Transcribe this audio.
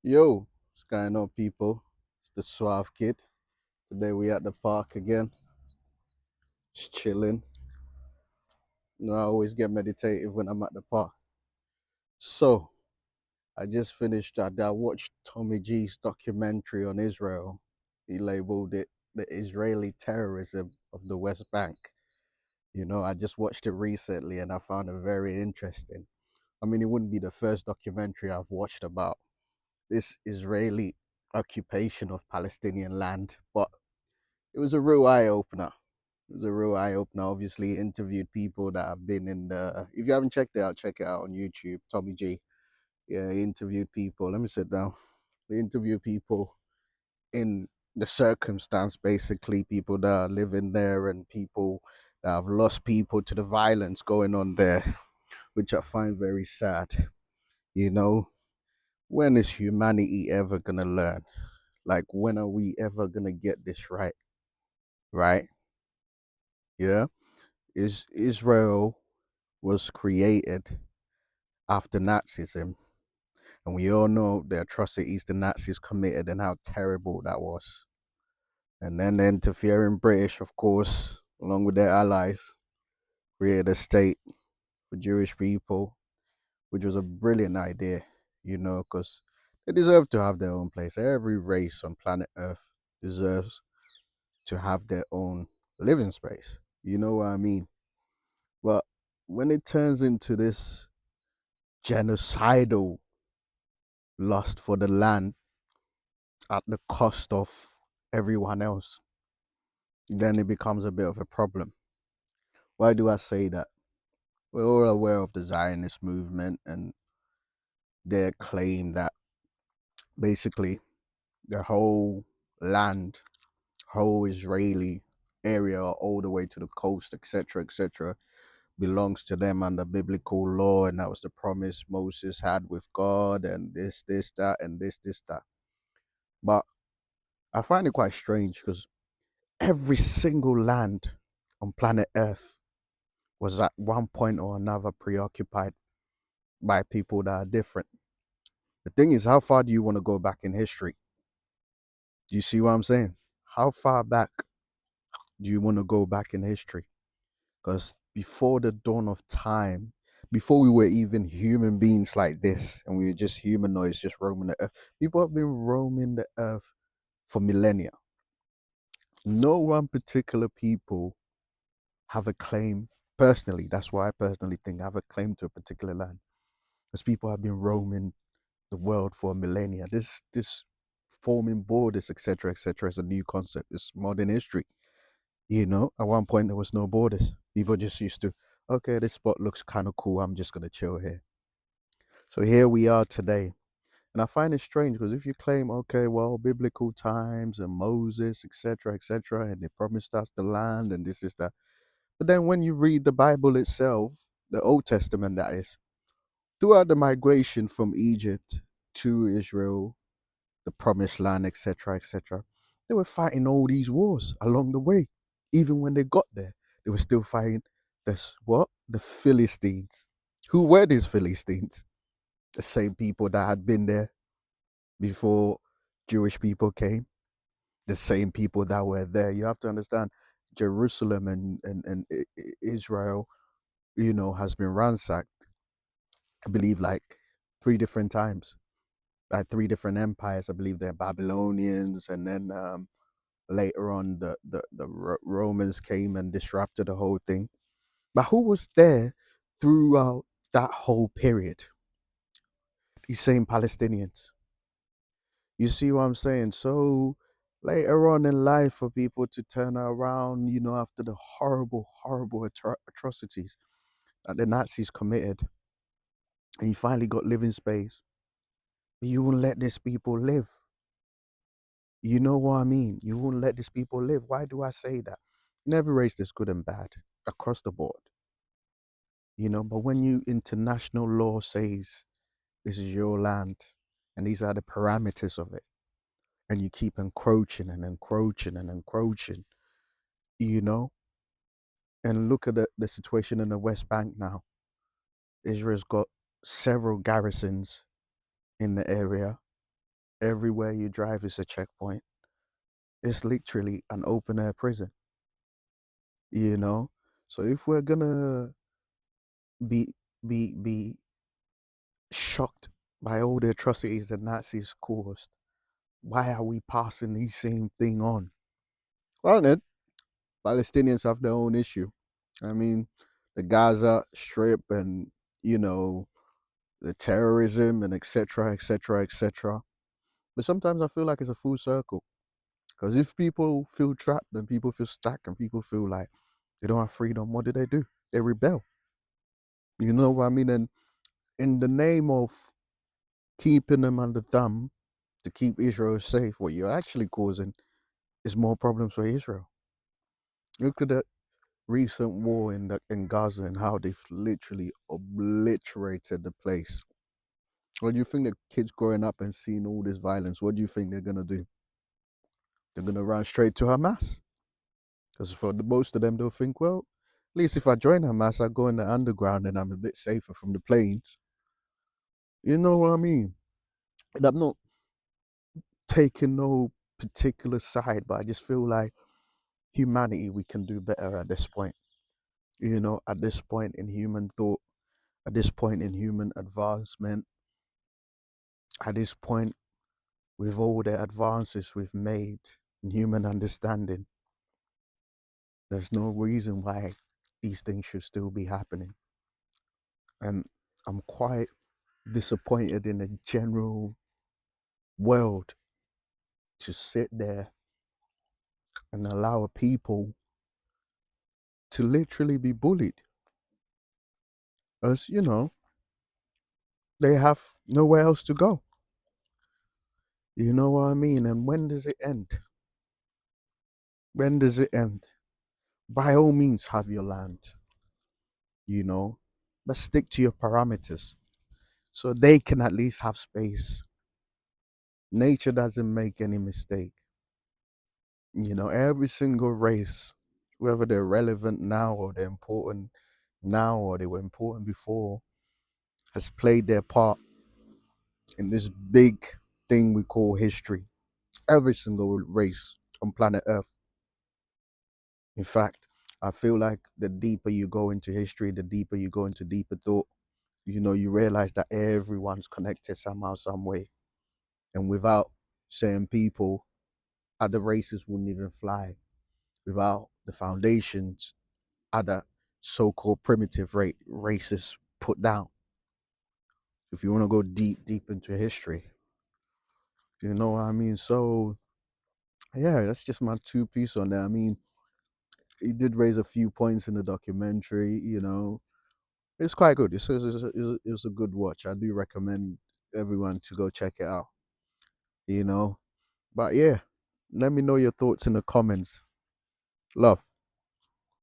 Yo, what's going on, people? It's the Suave Kid. Today we at the park again, just chilling. I always get meditative when I'm at the park. So, I just finished I watched Tommy G's documentary on Israel. He labeled it the Israeli terrorism of the West Bank. I just watched it recently and I found it very interesting. I mean, it wouldn't be the first documentary I've watched about this Israeli occupation of Palestinian land, but it was a real eye opener. It was a real eye opener. Obviously, interviewed people that have been in the. If you haven't checked it out, check it out on YouTube. Tommy G. Yeah, he interviewed people. Let me sit down. He interviewed people in the circumstance, basically, people that are living there and people that have lost people to the violence going on there, which I find very sad. You know, when is humanity ever gonna learn? Like, when are we ever gonna get this right? Right? Yeah. Is Israel was created after Nazism, and we all know the atrocities the Nazis committed and how terrible that was. And then the interfering British, of course, along with their allies, created a state for Jewish people, which was a brilliant idea, because they deserve to have their own place. Every race on planet Earth deserves to have their own living space. You know what I mean? But when it turns into this genocidal lust for the land at the cost of everyone else, then it becomes a bit of a problem. Why do I say that? We're all aware of the Zionist movement and their claim that basically the whole land, whole Israeli area, all the way to the coast, etc., belongs to them under biblical law, and that was the promise Moses had with God, and this, that, and this, that. But I find it quite strange because every single land on planet Earth was at one point or another preoccupied by people that are different. The thing is, how far do you want to go back in history? Do you see what I'm saying? How far back do you want to go back in history? Because before the dawn of time, before we were even human beings like this, and we were just humanoids just roaming the earth, people have been roaming the earth for millennia. No one particular people have a claim personally. That's why I personally think I have a claim to a particular land, because people have been roaming the world for millennia. This forming borders, etc., is a new concept. It's modern history. At one point there was no borders. People just used to, okay, this spot looks kind of cool. I'm just gonna chill here. So here we are today. And I find it strange because if you claim, okay, well, biblical times and Moses, etc., and they promised us the land and this is that. But then when you read the Bible itself, the Old Testament that is, throughout the migration from Egypt to Israel, the promised land, etc., they were fighting all these wars along the way. Even when they got there, they were still fighting this what? The Philistines. Who were these Philistines? The same people that had been there before Jewish people came, the same people that were there. You have to understand Jerusalem and Israel, has been ransacked, I believe, like three different times, like three different empires. I believe they're Babylonians, and then later on the Romans came and disrupted the whole thing. But who was there throughout that whole period? These same Palestinians. You see what I'm saying? So later on in life, for people to turn around, after the horrible, horrible atrocities that the Nazis committed, and you finally got living space, but you won't let these people live. You know what I mean? You won't let these people live. Why do I say that? Never race is good and bad across the board, but when you international law says this is your land and these are the parameters of it, and you keep encroaching and encroaching and encroaching, you know, and look at the situation in the West Bank now. Israel's got several garrisons in the area. Everywhere you drive is a checkpoint. It's literally an open air prison, you know? So if we're gonna be be shocked by all the atrocities the Nazis caused, why are we passing these same thing on? Granted, Palestinians have their own issue. I mean, the Gaza Strip and, you know, the terrorism and etc. etc. etc. But sometimes I feel like it's a full circle. Because if people feel trapped and people feel stuck and people feel like they don't have freedom, what do? They rebel. You know what I mean? And in the name of keeping them under thumb to keep Israel safe, what you're actually causing is more problems for Israel. Look at the recent war in Gaza and how they've literally obliterated the place. What do you think the kids growing up and seeing all this violence, what do you think they're gonna do? They're gonna run straight to Hamas. Because for most of them, they'll think, well, at least if I join Hamas, I go in the underground and I'm a bit safer from the planes. You know what I mean? And I'm not taking no particular side, but I just feel like humanity, we can do better at this point. You know, at this point in human thought, at this point in human advancement, at this point with all the advances we've made in human understanding, there's no reason why these things should still be happening. And I'm quite disappointed in the general world to sit there and allow people to literally be bullied. As you know, they have nowhere else to go. You know what I mean? And when does it end? When does it end? By all means, have your land, you know, but stick to your parameters so they can at least have space. Nature doesn't make any mistake. You know, every single race, whether they're relevant now or they're important now or they were important before, has played their part in this big thing we call history. Every single race on planet Earth. In fact, I feel like the deeper you go into history, the deeper you go into deeper thought, you know, you realize that everyone's connected somehow, some way. And without certain people, other races wouldn't even fly. Without the foundations, other so-called primitive races put down. If you want to go deep, deep into history, you know what I mean? So yeah, that's just my two piece on that. I mean, he did raise a few points in the documentary, you know. It's quite good. It's a good watch. I do recommend everyone to go check it out, you know. But yeah, let me know your thoughts in the comments. Love.